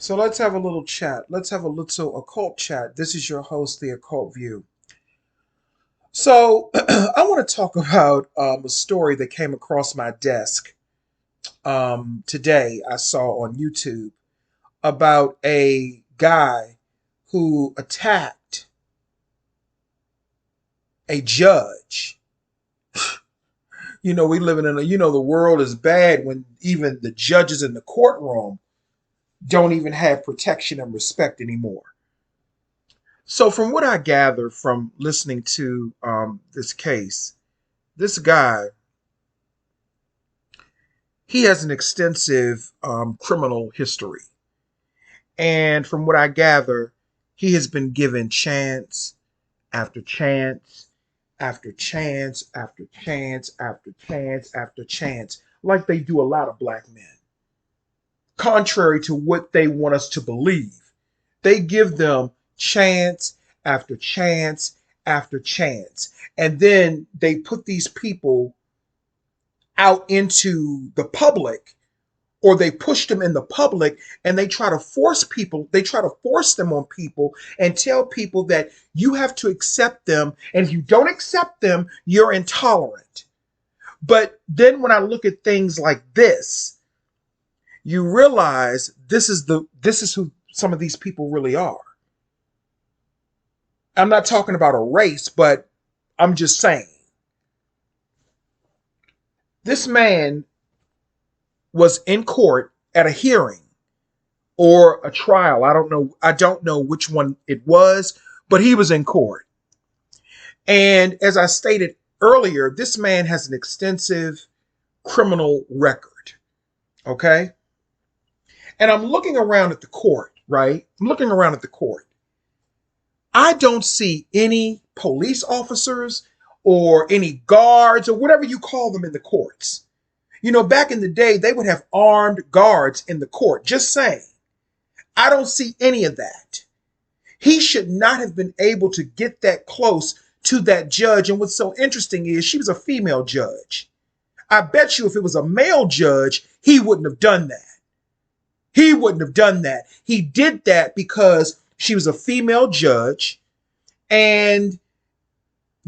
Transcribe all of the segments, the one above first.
So let's have a little chat. Let's have a little occult chat. This is your host, The Occult View. So I want to talk about a story that came across my desk today. I saw on YouTube about a guy who attacked a judge. We living in the world is bad when even the judges in the courtroom don't even have protection and respect anymore. So, from what I gather from listening to this case, this guy, he has an extensive criminal history. And from what I gather, he has been given chance after chance after chance after chance after chance after chance, like they do a lot of black men, contrary to what they want us to believe. They give them chance after chance after chance. And then they put these people out into the public, or they push them in the public, and they try to force them on people and tell people that you have to accept them. And if you don't accept them, you're intolerant. But then when I look at things like this, you realize this is who some of these people really are. I'm not talking about a race, but I'm just saying. This man was in court at a hearing or a trial. I don't know which one it was, but he was in court. And as I stated earlier, this man has an extensive criminal record. Okay? And I'm looking around at the court, right? I'm looking around at the court. I don't see any police officers or any guards or whatever you call them in the courts. Back in the day, they would have armed guards in the court. Just saying. I don't see any of that. He should not have been able to get that close to that judge. And what's so interesting is she was a female judge. I bet you if it was a male judge, he wouldn't have done that. He wouldn't have done that. He did that because she was a female judge, and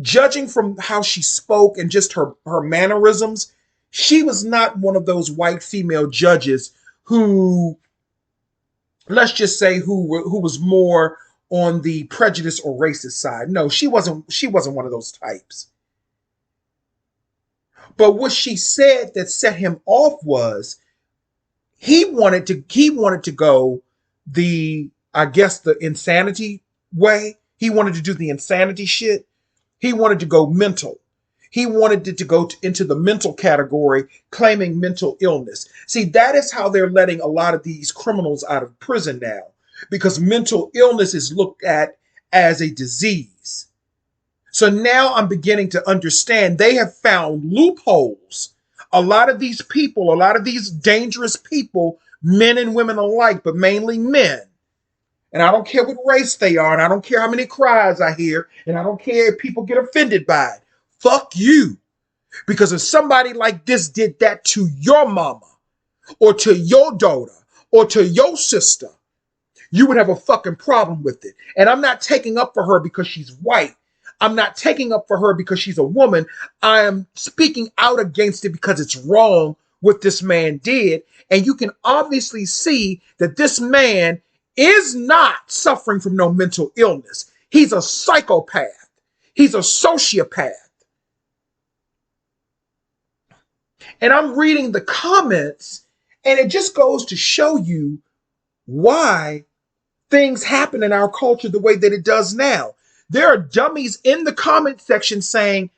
judging from how she spoke and just her mannerisms, she was not one of those white female judges who, let's just say, who was more on the prejudice or racist side. No, she wasn't one of those types. But what she said that set him off was he wanted to go the insanity way. He wanted to do the insanity shit. He wanted to go mental. He wanted it to go into the mental category, claiming mental illness. See, that is how they're letting a lot of these criminals out of prison now, because mental illness is looked at as a disease. So now I'm beginning to understand they have found loopholes. A lot of these people, a lot of these dangerous people, men and women alike, but mainly men. And I don't care what race they are, and I don't care how many cries I hear, and I don't care if people get offended by it. Fuck you. Because if somebody like this did that to your mama, or to your daughter, or to your sister, you would have a fucking problem with it. And I'm not taking up for her because she's white. I'm not taking up for her because she's a woman. I am speaking out against it because it's wrong what this man did. And you can obviously see that this man is not suffering from no mental illness. He's a psychopath. He's a sociopath. And I'm reading the comments, and it just goes to show you why things happen in our culture the way that it does now. There are dummies in the comment section saying,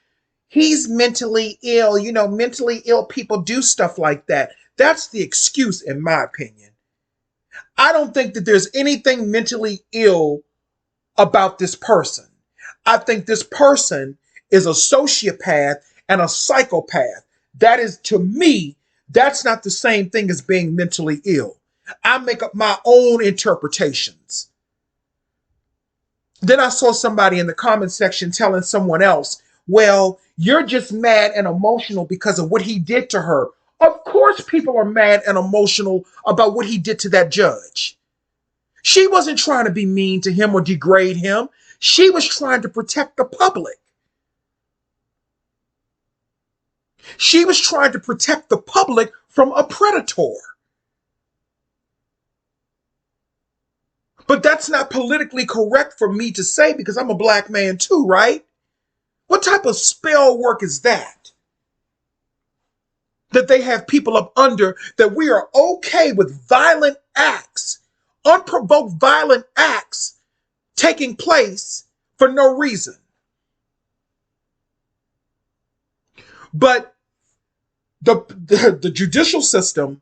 he's mentally ill. Mentally ill people do stuff like that. That's the excuse, in my opinion. I don't think that there's anything mentally ill about this person. I think this person is a sociopath and a psychopath. That is, to me, that's not the same thing as being mentally ill. I make up my own interpretations. Then I saw somebody in the comment section telling someone else, well, you're just mad and emotional because of what he did to her. Of course people are mad and emotional about what he did to that judge. She wasn't trying to be mean to him or degrade him. She was trying to protect the public. She was trying to protect the public from a predator. But that's not politically correct for me to say because I'm a black man too, right? What type of spell work is that? That they have people up under that we are okay with violent acts, unprovoked violent acts taking place for no reason. But the judicial system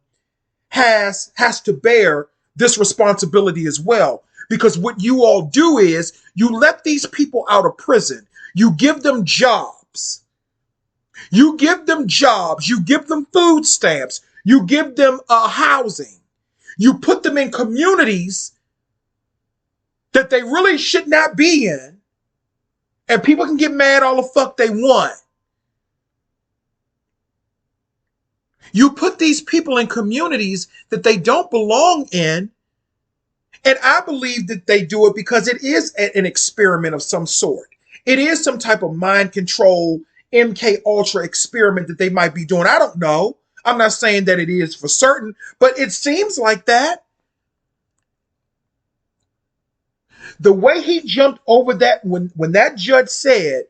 has to bear this responsibility as well. Because what you all do is you let these people out of prison. You give them jobs. You give them jobs. You give them food stamps. You give them housing. You put them in communities that they really should not be in. And people can get mad all the fuck they want. You put these people in communities that they don't belong in. And I believe that they do it because it is an experiment of some sort. It is some type of mind control, MK Ultra experiment that they might be doing. I don't know. I'm not saying that it is for certain, but it seems like that. The way he jumped over that when that judge said,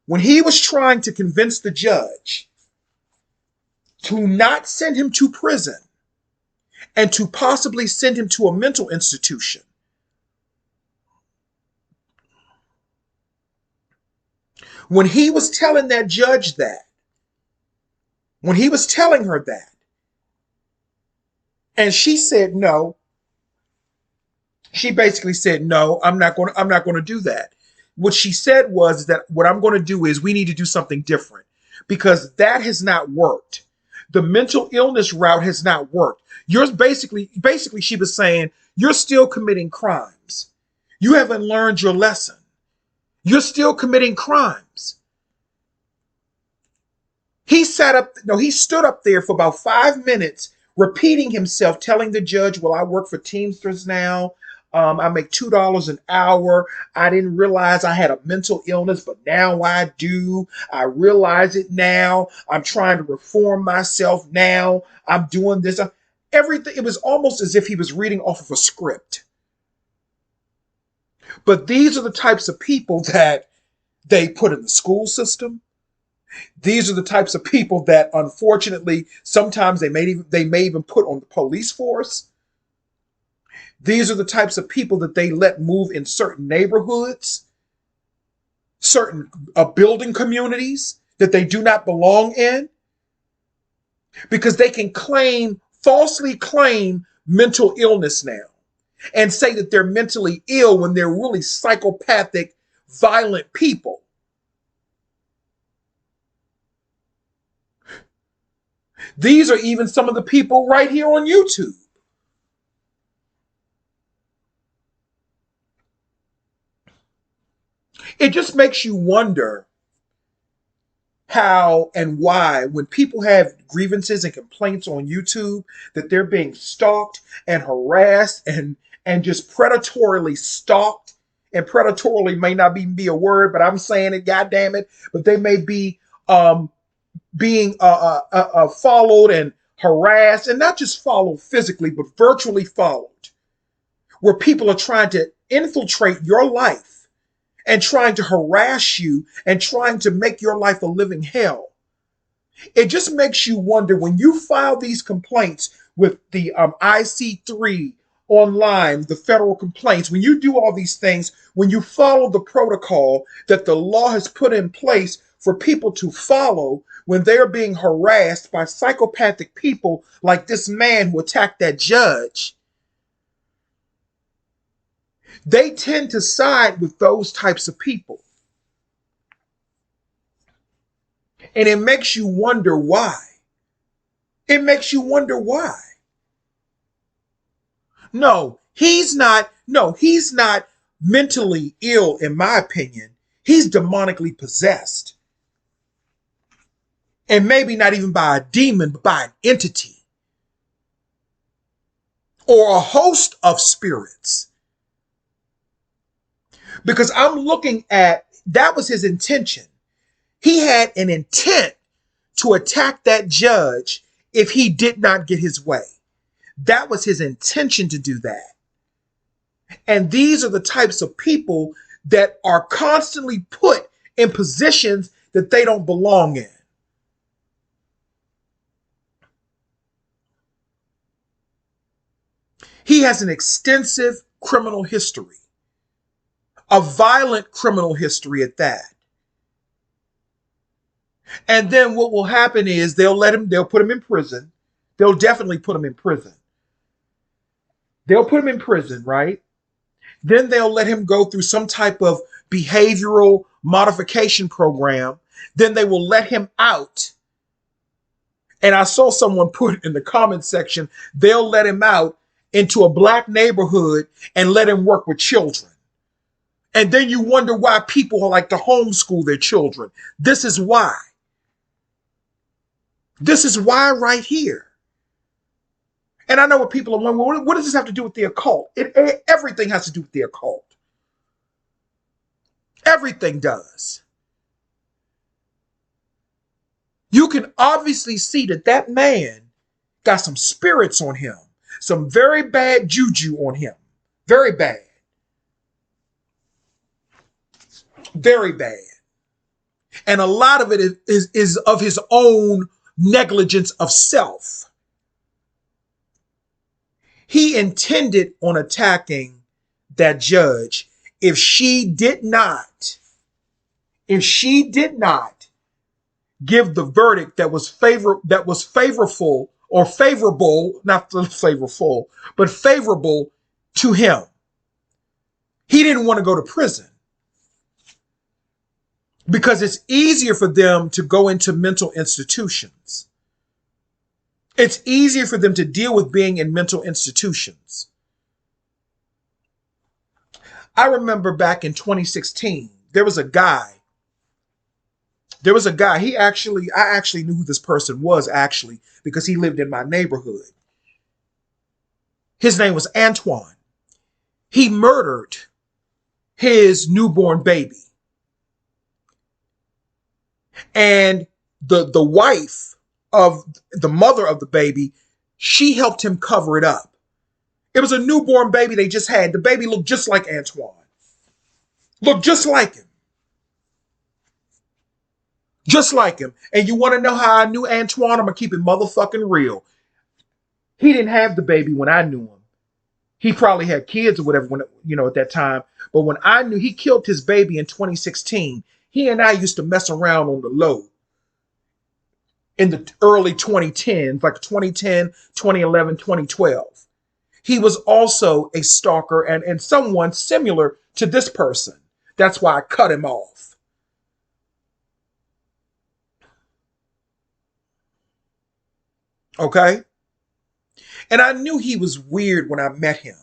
when he was trying to convince the judge to not send him to prison and to possibly send him to a mental institution. When he was telling that judge that, when he was telling her that, and she said no, she basically said, no, I'm not going to do that. What she said was that what I'm going to do is we need to do something different because that has not worked. The mental illness route has not worked. You're basically she was saying, you're still committing crimes. You haven't learned your lesson. You're still committing crimes. He stood up there for about 5 minutes, repeating himself, telling the judge, well, I work for Teamsters now. I make $2 an hour. I didn't realize I had a mental illness, but now I do. I realize it now. I'm trying to reform myself now. I'm doing this. Everything. It was almost as if he was reading off of a script. But these are the types of people that they put in the school system. These are the types of people that, unfortunately, sometimes they may even put on the police force. These are the types of people that they let move in certain neighborhoods, certain building communities that they do not belong in, because they can falsely claim mental illness now and say that they're mentally ill when they're really psychopathic, violent people. These are even some of the people right here on YouTube. It just makes you wonder how and why, when people have grievances and complaints on YouTube, that they're being stalked and harassed and just predatorily stalked. And predatorily may not even be a word, but I'm saying it, goddamn it. But they may be being followed and harassed, and not just followed physically, but virtually followed, where people are trying to infiltrate your life and trying to harass you and trying to make your life a living hell. It just makes you wonder, when you file these complaints with the IC3 online, the federal complaints, when you do all these things, when you follow the protocol that the law has put in place for people to follow when they're being harassed by psychopathic people like this man who attacked that judge, they tend to side with those types of people. And it makes you wonder why. It makes you wonder why. No, he's not mentally ill, in my opinion. He's demonically possessed. And maybe not even by a demon, but by an entity. or a host of spirits. Because I'm looking at, that was his intention. He had an intent to attack that judge if he did not get his way. That was his intention to do that. And these are the types of people that are constantly put in positions that they don't belong in. He has an extensive criminal history, a violent criminal history at that. And then what will happen is they'll put him in prison. They'll definitely put him in prison. They'll put him in prison, right? Then they'll let him go through some type of behavioral modification program. Then they will let him out. And I saw someone put in the comment section, they'll let him out into a black neighborhood and let him work with children. And then you wonder why people like to homeschool their children. This is why. This is why right here. And I know what people are wondering, what does this have to do with the occult? Everything has to do with the occult. Everything does. You can obviously see that that man got some spirits on him, some very bad juju on him. Very bad. Very bad. And a lot of it is of his own negligence of self. He intended on attacking that judge if she did not give the verdict that was favorable, not flavorful, but favorable to him. He didn't want to go to prison because it's easier for them to go into mental institutions. It's easier for them to deal with being in mental institutions. I remember back in 2016, there was a guy. I actually knew who this person was because he lived in my neighborhood. His name was Antoine. He murdered his newborn baby. And the wife of the mother of the baby, she helped him cover it up. It was a newborn baby they just had. The baby looked just like Antoine. Looked just like him. Just like him. And you want to know how I knew Antoine? I'm going to keep it motherfucking real. He didn't have the baby when I knew him. He probably had kids or whatever at that time. But when I knew he killed his baby in 2016, he and I used to mess around on the low. In the early 2010s, like 2010, 2011, 2012. He was also a stalker and someone similar to this person. That's why I cut him off. Okay? And I knew he was weird when I met him.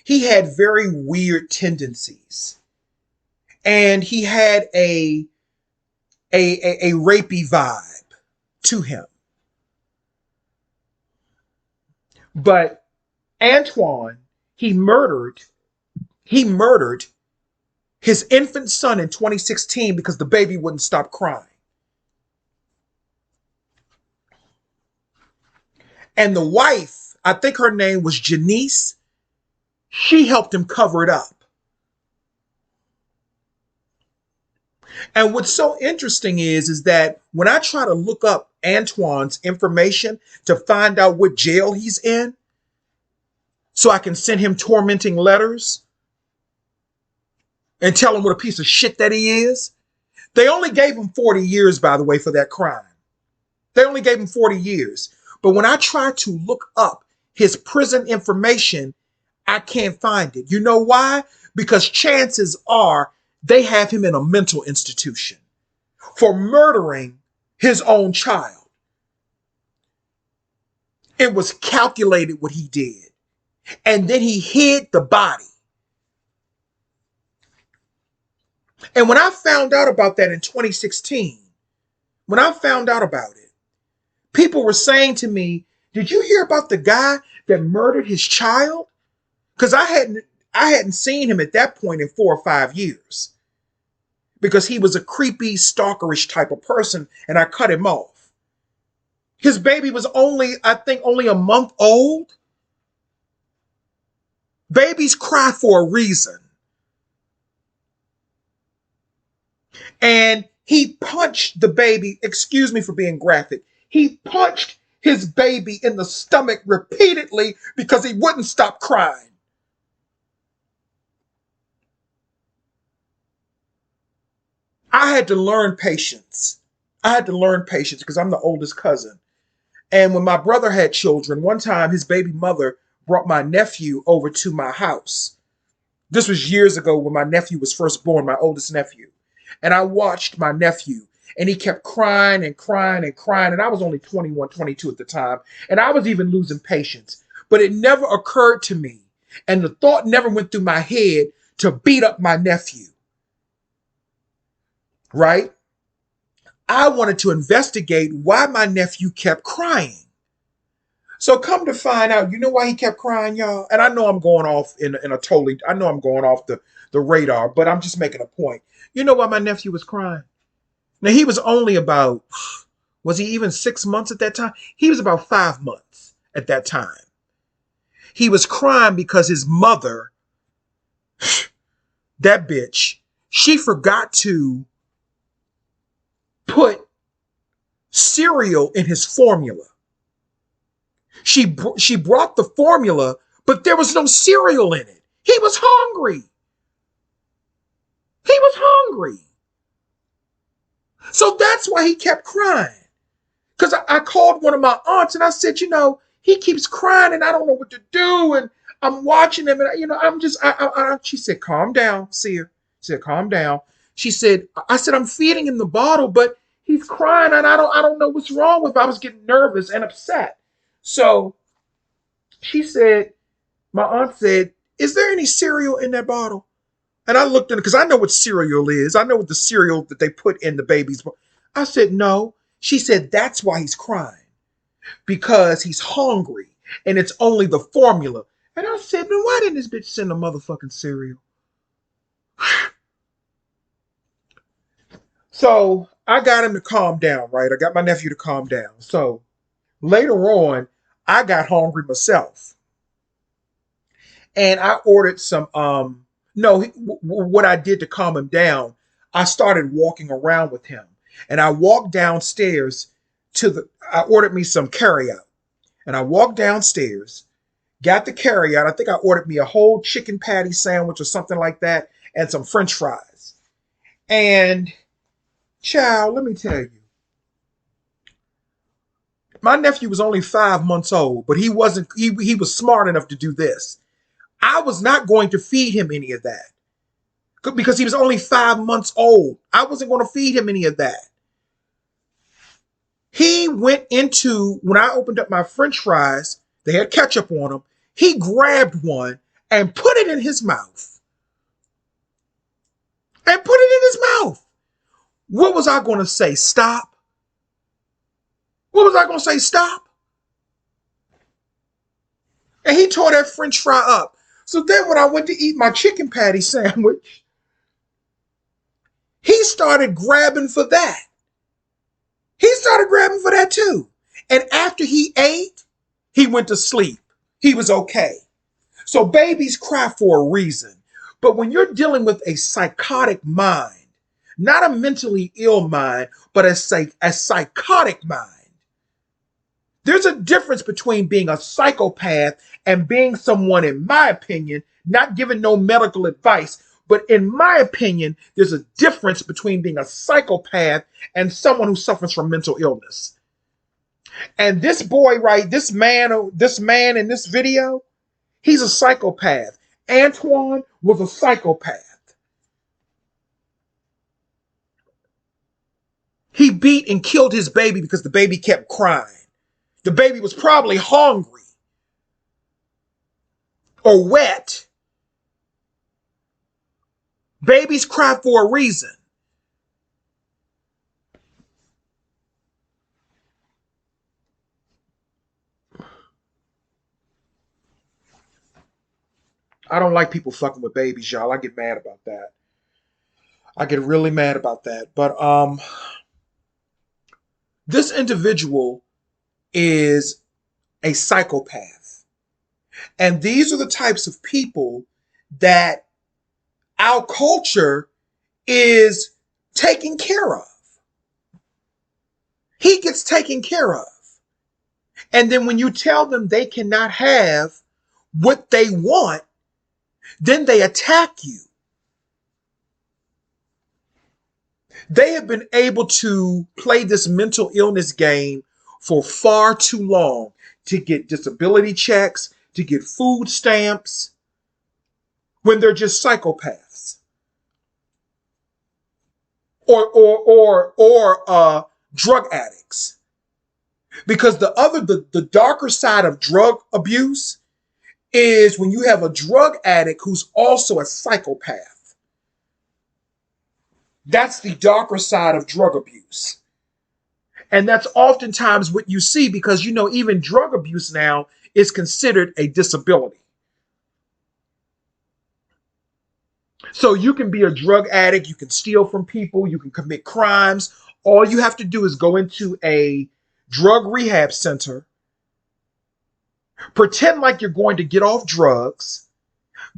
He had very weird tendencies. And he had a rapey vibe to him. But Antoine, he murdered his infant son in 2016 because the baby wouldn't stop crying. And the wife, I think her name was Janice, she helped him cover it up. And what's so interesting is that when I try to look up Antoine's information to find out what jail he's in, so I can send him tormenting letters and tell him what a piece of shit that he is, they only gave him 40 years, by the way, for that crime. They only gave him 40 years. But when I try to look up his prison information, I can't find it. You know why? Because chances are they have him in a mental institution for murdering his own child. It was calculated what he did. And then he hid the body. And when I found out about that in 2016, when I found out about it, people were saying to me, did you hear about the guy that murdered his child? Because I hadn't seen him at that point in 4 or 5 years because he was a creepy, stalkerish type of person, and I cut him off. His baby was I think, only a month old. Babies cry for a reason. And he punched the baby, excuse me for being graphic, he punched his baby in the stomach repeatedly because he wouldn't stop crying. I had to learn patience. I had to learn patience because I'm the oldest cousin. And when my brother had children, one time his baby mother brought my nephew over to my house. This was years ago when my nephew was first born, my oldest nephew. And I watched my nephew, and he kept crying and crying and crying. And I was only 21, 22 at the time. And I was even losing patience. But it never occurred to me, and the thought never went through my head to beat up my nephew. Right? I wanted to investigate why my nephew kept crying. So come to find out, you know why he kept crying, y'all? And I know I'm going off in a totally, I know I'm going off the radar, but I'm just making a point. You know why my nephew was crying? Now, he was only about, was he even 6 months at that time? He was about 5 months at that time. He was crying because his mother, that bitch, she forgot to put cereal in his formula. She brought the formula, but there was no cereal in it. He was hungry. He was hungry. So that's why he kept crying. Because I called one of my aunts and I said, he keeps crying and I don't know what to do. And I'm watching him and, I'm just, she said, calm down, Seer. She said, calm down. I said, I'm feeding him the bottle, but he's crying and I don't know what's wrong with him. I was getting nervous and upset. So she said, my aunt said, is there any cereal in that bottle? And I looked at it because I know what cereal is. I know what the cereal that they put in the baby's bottle. I said, no. She said, that's why he's crying. Because he's hungry. And it's only the formula. And I said, then why didn't this bitch send a motherfucking cereal? So I got him to calm down, right? I got my nephew to calm down. So later on, I got hungry myself. And I ordered some, no, what I did to calm him down, I started walking around with him. And I walked downstairs I ordered me some carryout. And I walked downstairs, got the carryout. I think I ordered me a whole chicken patty sandwich or something like that, and some French fries. And, child, let me tell you, my nephew was only 5 months old, but he was smart enough to do this. I was not going to feed him any of that because he was only 5 months old. I wasn't going to feed him any of that. He went into, when I opened up my French fries, they had ketchup on them. He grabbed one and put it in his mouth. What was I going to say? Stop? What was I going to say? Stop? And he tore that French fry up. So then when I went to eat my chicken patty sandwich, he started grabbing for that. He started grabbing for that too. And after he ate, he went to sleep. He was okay. So babies cry for a reason. But when you're dealing with a psychotic mind, not a mentally ill mind, but a psychotic mind, there's a difference between being a psychopath and being someone, in my opinion, not giving no medical advice, but in my opinion, there's a difference between being a psychopath and someone who suffers from mental illness. And this boy, right, this man in this video, he's a psychopath. Antoine was a psychopath. He beat and killed his baby because the baby kept crying. The baby was probably hungry or wet. Babies cry for a reason. I don't like people fucking with babies, y'all. I get mad about that. I get really mad about that. But this individual is a psychopath. And these are the types of people that our culture is taking care of. He gets taken care of. And then when you tell them they cannot have what they want, then they attack you. They have been able to play this mental illness game for far too long to get disability checks, to get food stamps, when they're just psychopaths or drug addicts. Because the darker side of drug abuse is when you have a drug addict who's also a psychopath. That's the darker side of drug abuse. And that's oftentimes what you see because, even drug abuse now is considered a disability. So you can be a drug addict, you can steal from people, you can commit crimes. All you have to do is go into a drug rehab center, pretend like you're going to get off drugs,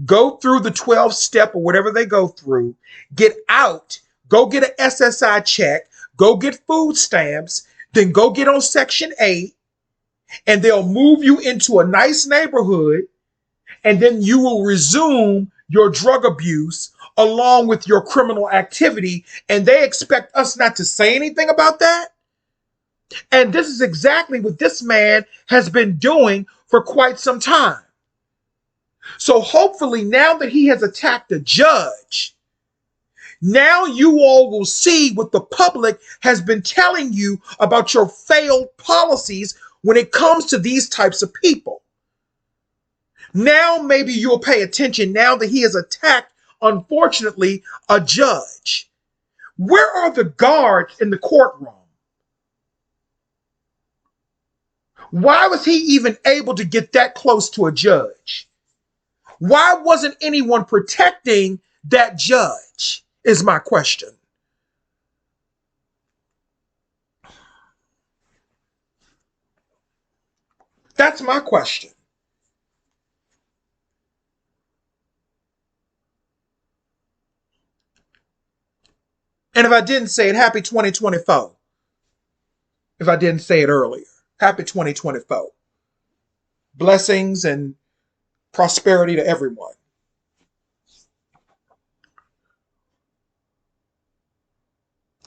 go through the 12 step or whatever they go through, get out, go get an SSI check, go get food stamps, then go get on Section 8, and they'll move you into a nice neighborhood, and then you will resume your drug abuse along with your criminal activity, and they expect us not to say anything about that? And this is exactly what this man has been doing for quite some time. So hopefully now that he has attacked a judge, now you all will see what the public has been telling you about your failed policies when it comes to these types of people. Now maybe you'll pay attention now that he has attacked, unfortunately, a judge. Where are the guards in the courtroom? Why was he even able to get that close to a judge? Why wasn't anyone protecting that judge, is my question. That's my question. And if I didn't say it, happy 2024. If I didn't say it earlier, happy 2024. Blessings and prosperity to everyone.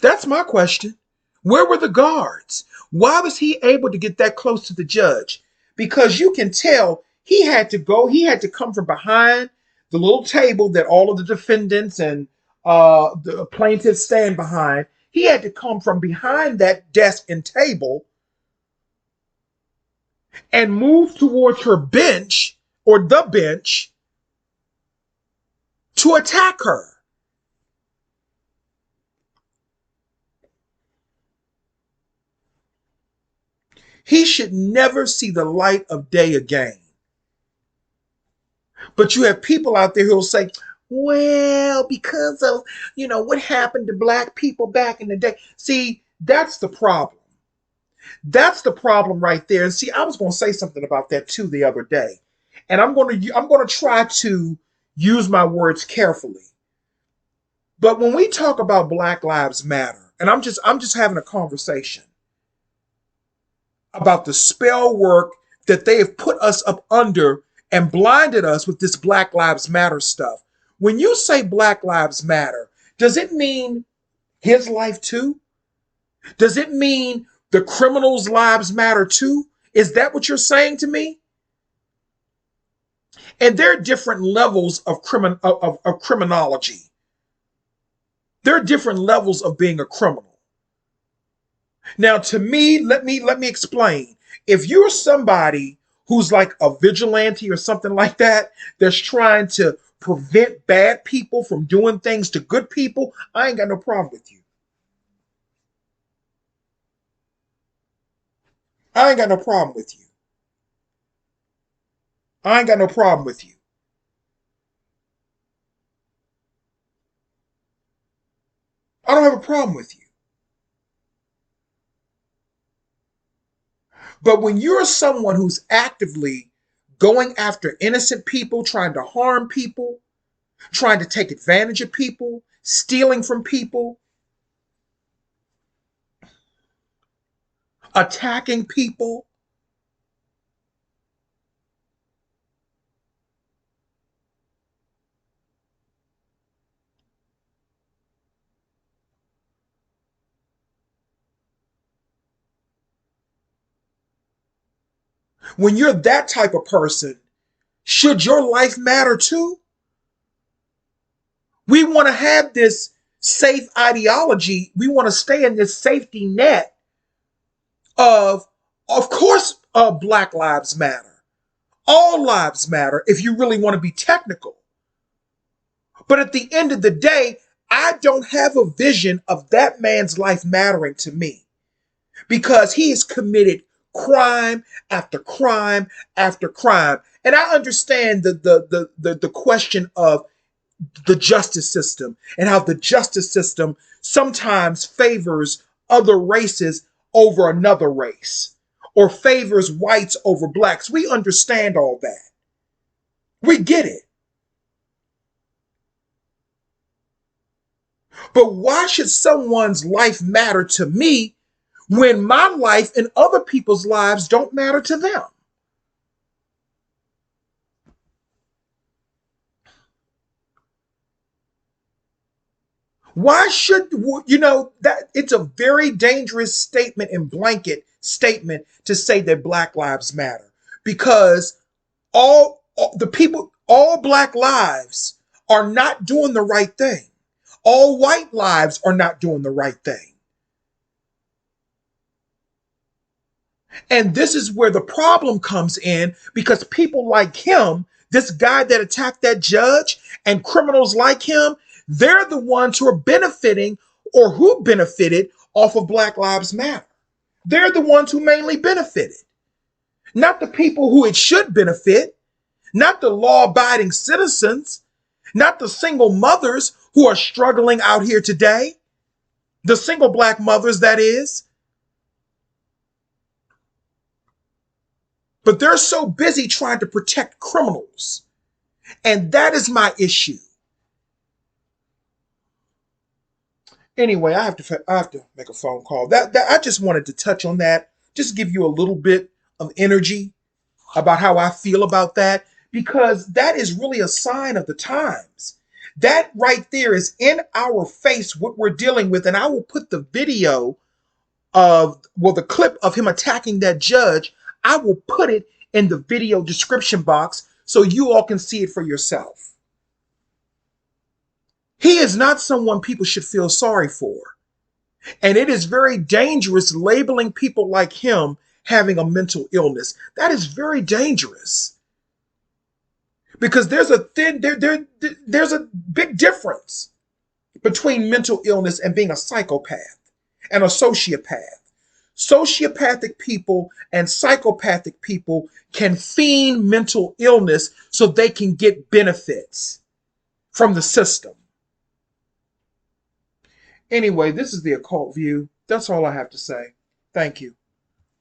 That's my question. Where were the guards? Why was he able to get that close to the judge? Because you can tell he had to come from behind the little table that all of the defendants and the plaintiffs stand behind. He had to come from behind that desk and table and move towards her bench or the bench to attack her. He should never see the light of day again. But you have people out there who'll say, well, because of, what happened to black people back in the day. See, that's the problem. That's the problem right there. And see, I was going to say something about that too the other day. And I'm going to try to use my words carefully. But when we talk about Black Lives Matter, and I'm just having a conversation about the spell work that they have put us up under and blinded us with this Black Lives Matter stuff. When you say Black Lives Matter, does it mean his life too? Does it mean the criminals' lives matter too? Is that what you're saying to me? And there are different levels of criminology. There are different levels of being a criminal. Now, to me, let me explain. If you're somebody who's like a vigilante or something like that, that's trying to prevent bad people from doing things to good people, I ain't got no problem with you. I ain't got no problem with you. I ain't got no problem with you. I don't have a problem with you. But when you're someone who's actively going after innocent people, trying to harm people, trying to take advantage of people, stealing from people, attacking people, when you're that type of person, should your life matter too? We want to have this safe ideology. We want to stay in this safety net of course, Black Lives Matter. All lives matter if you really want to be technical. But at the end of the day, I don't have a vision of that man's life mattering to me because he has committed crime after crime after crime. And I understand the question of the justice system and how the justice system sometimes favors other races over another race or favors whites over blacks. We understand all that. We get it. But why should someone's life matter to me when my life and other people's lives don't matter to them? Why should that it's a very dangerous statement and blanket statement to say that Black Lives Matter because all the people, all Black lives are not doing the right thing. All white lives are not doing the right thing. And this is where the problem comes in because people like him, this guy that attacked that judge, and criminals like him, they're the ones who are benefiting or who benefited off of Black Lives Matter. They're the ones who mainly benefited, not the people who it should benefit, not the law abiding citizens, not the single mothers who are struggling out here today, the single Black mothers, that is. But they're so busy trying to protect criminals. And that is my issue. Anyway, I have to make a phone call. That I just wanted to touch on that, just give you a little bit of energy about how I feel about that, because that is really a sign of the times. That right there is in our face what we're dealing with. And I will put the video the clip of him attacking that judge, I will put it in the video description box so you all can see it for yourself. He is not someone people should feel sorry for. And it is very dangerous labeling people like him having a mental illness. That is very dangerous. Because there's a big difference between mental illness and being a psychopath and a sociopath. Sociopathic people and psychopathic people can feign mental illness so they can get benefits from the system. Anyway, this is the occult view. That's all I have to say. Thank you.